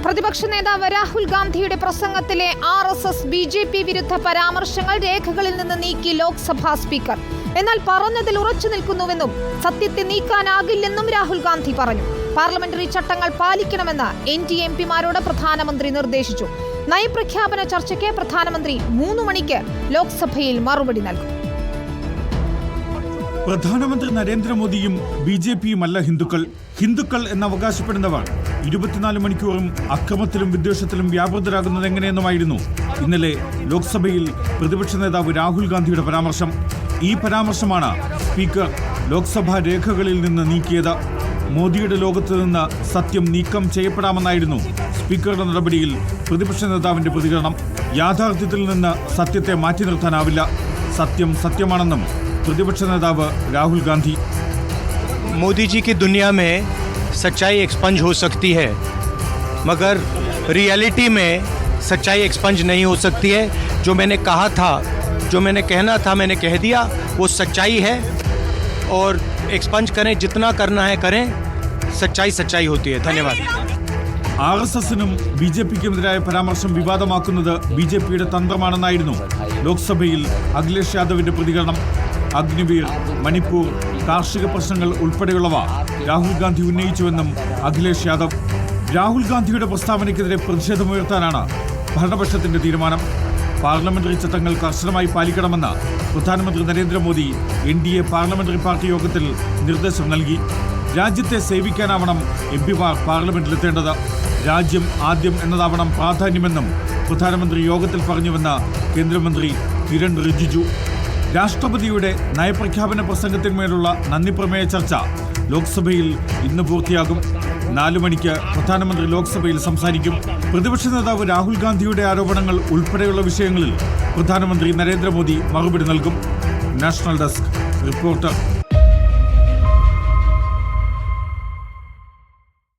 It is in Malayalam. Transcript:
പ്രതിപക്ഷ നേതാവ് രാഹുൽ ഗാന്ധിയുടെ പ്രസംഗത്തിലെ RSS BJP വിരുദ്ധ പരാമർശങ്ങൾ രേഖകളിൽ നിന്ന് നീക്കി ലോക്സഭാ സ്പീക്കർ. എന്നാൽ പറഞ്ഞതിൽ ഉറച്ചു നിൽക്കുന്നുവെന്നും സത്യത്തെ നീക്കാനാകില്ലെന്നും രാഹുൽ ഗാന്ധി പറഞ്ഞു. പാർലമെന്ററി ചട്ടങ്ങൾ പാലിക്കണമെന്ന് NDA MPമാരോട് പ്രധാനമന്ത്രി നിർദ്ദേശിച്ചു. നയപ്രഖ്യാപന ചർച്ചയ്ക്ക് പ്രധാനമന്ത്രി 3 മണിക്ക് ലോക്സഭയിൽ മറുപടി നൽകും. പ്രധാനമന്ത്രി നരേന്ദ്രമോദിയും BJPയുമല്ല ഹിന്ദുക്കൾ എന്ന് അവകാശപ്പെടുന്നവർ 24 മണിക്കൂറും അക്രമത്തിലും വിദ്വേഷത്തിലും വ്യാപൃതരാകുന്നത് എങ്ങനെയെന്നുമായിരുന്നു ഇന്നലെ ലോക്സഭയിൽ പ്രതിപക്ഷ നേതാവ് രാഹുൽ ഗാന്ധിയുടെ പരാമർശം. ഈ പരാമർശമാണ് സ്പീക്കർ ലോക്സഭാ രേഖകളിൽ നിന്ന് നീക്കിയത്. മോദിയുടെ ലോകത്ത് നിന്ന് സത്യം നീക്കം ചെയ്യപ്പെടാമെന്നായിരുന്നു സ്പീക്കറുടെ നടപടിയിൽ പ്രതിപക്ഷ നേതാവിന്റെ പ്രതികരണം. യാഥാർത്ഥ്യത്തിൽ നിന്ന് സത്യത്തെ മാറ്റി നിർത്താനാവില്ല. സത്യം സത്യമാണെന്നും പ്രതിപക്ഷ നേതാവ് രാഹുൽ ഗാന്ധി. मोदी जी की दुनिया में सच्चाई एक्सपंज हो सकती है, मगर रियलिटी में सच्चाई एक्सपंज नहीं हो सकती है. जो मैंने कहा था, जो मैंने कहना था, मैंने कह दिया. वो सच्चाई है और एक्सपंज करें, जितना करना है करें. सच्चाई होती है. धन्यवाद. RSSനും BJPക്കുമെതിരായ പരാമർശം വിവാദമാക്കുന്നത് BJPയുടെ തന്ത്രമാണെന്നായിരുന്നു ലോക്സഭയിൽ അഖിലേഷ് യാദവിന്റെ പ്രതികരണം. അഗ്നിവീർ, മണിപ്പൂർ, കാർഷിക പ്രശ്നങ്ങൾ ഉൾപ്പെടെയുള്ളവ രാഹുൽ ഗാന്ധി ഉന്നയിച്ചുവെന്നും അഖിലേഷ് യാദവ്. രാഹുൽ ഗാന്ധിയുടെ പ്രസ്താവനയ്ക്കെതിരെ പ്രതിഷേധമുയർത്താനാണ് ഭരണപക്ഷത്തിന്റെ തീരുമാനം. പാർലമെന്ററി ചട്ടങ്ങൾ കർശനമായി പാലിക്കണമെന്ന് പ്രധാനമന്ത്രി നരേന്ദ്രമോദി NDA പാർലമെന്ററി പാർട്ടി യോഗത്തിൽ നിർദ്ദേശം നൽകി. രാജ്യത്തെ സേവിക്കാനാവണം MPമാർ പാർലമെന്റിലെത്തേണ്ടത്. രാജ്യം ആദ്യം എന്നതാവണം പ്രാധാന്യമെന്നും പ്രധാനമന്ത്രി യോഗത്തിൽ പറഞ്ഞുവെന്ന് കേന്ദ്രമന്ത്രി കിരൺ റിജിജു. രാഷ്ട്രപതിയുടെ നയപ്രഖ്യാപന പ്രസംഗത്തിന്മേലുള്ള നന്ദിപ്രമേയ ചർച്ച ലോക്സഭയിൽ ഇന്ന് പൂർത്തിയാകും. 4 മണിക്ക് പ്രധാനമന്ത്രി ലോക്സഭയിൽ സംസാരിക്കും. പ്രതിപക്ഷ നേതാവ് രാഹുൽ ഗാന്ധിയുടെ ആരോപണങ്ങൾ ഉൾപ്പെടെയുള്ള വിഷയങ്ങളിൽ പ്രധാനമന്ത്രി നരേന്ദ്രമോദി മറുപടി നൽകും. National desk reporter.